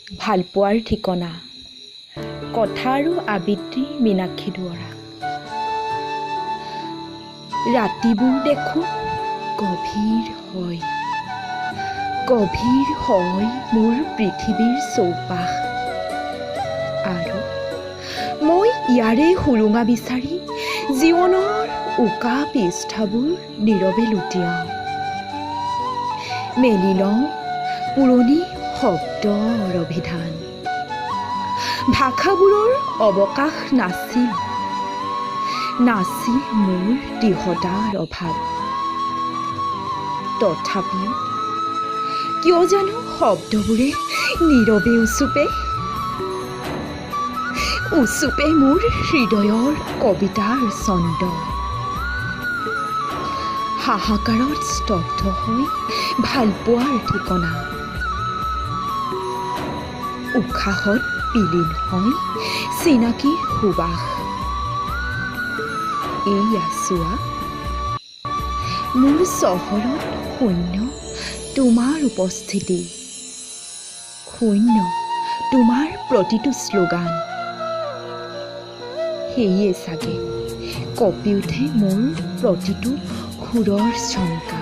ভালপোৱাৰ ঠিকনা কথা আৰু আবৃত্তি মীনাক্ষী দুৱৰা। ৰাতিবোৰ দেখোঁ গভীৰ হয় মোৰ পৃথিৱীৰ চৌপাশ, আৰু মই ইয়াৰে সুৰুঙা বিচাৰি জীৱনৰ উকা পৃষ্ঠাবোৰ নীৰৱে লুটিয়াওঁ। মেলি লওঁ পুৰণি শব্দৰ অভিধান, ভাষাবোৰৰ অৱকাশ নাছিল মোৰ দৃঢ়তাৰ অভাৱ। তথাপিও কিয় জানো শব্দবোৰে নীৰৱে উচুপে মোৰ হৃদয়ৰ কবিতাৰ ছন্দ। হাহাকাৰত স্তব্ধ হৈ ভালপোৱাৰ ঠিকনা, উশাহত বিলীন হয় চিনাকিৰ সুবাস। এইয়া চোৱা, মোৰ চহৰত শূন্য তোমাৰ উপস্থিতি, শূন্য তোমাৰ প্ৰতিটো শ্লোগান। সেয়ে চাগে কঁপি উঠে মোৰ প্ৰতিটো সুৰৰ ঝংকাৰ।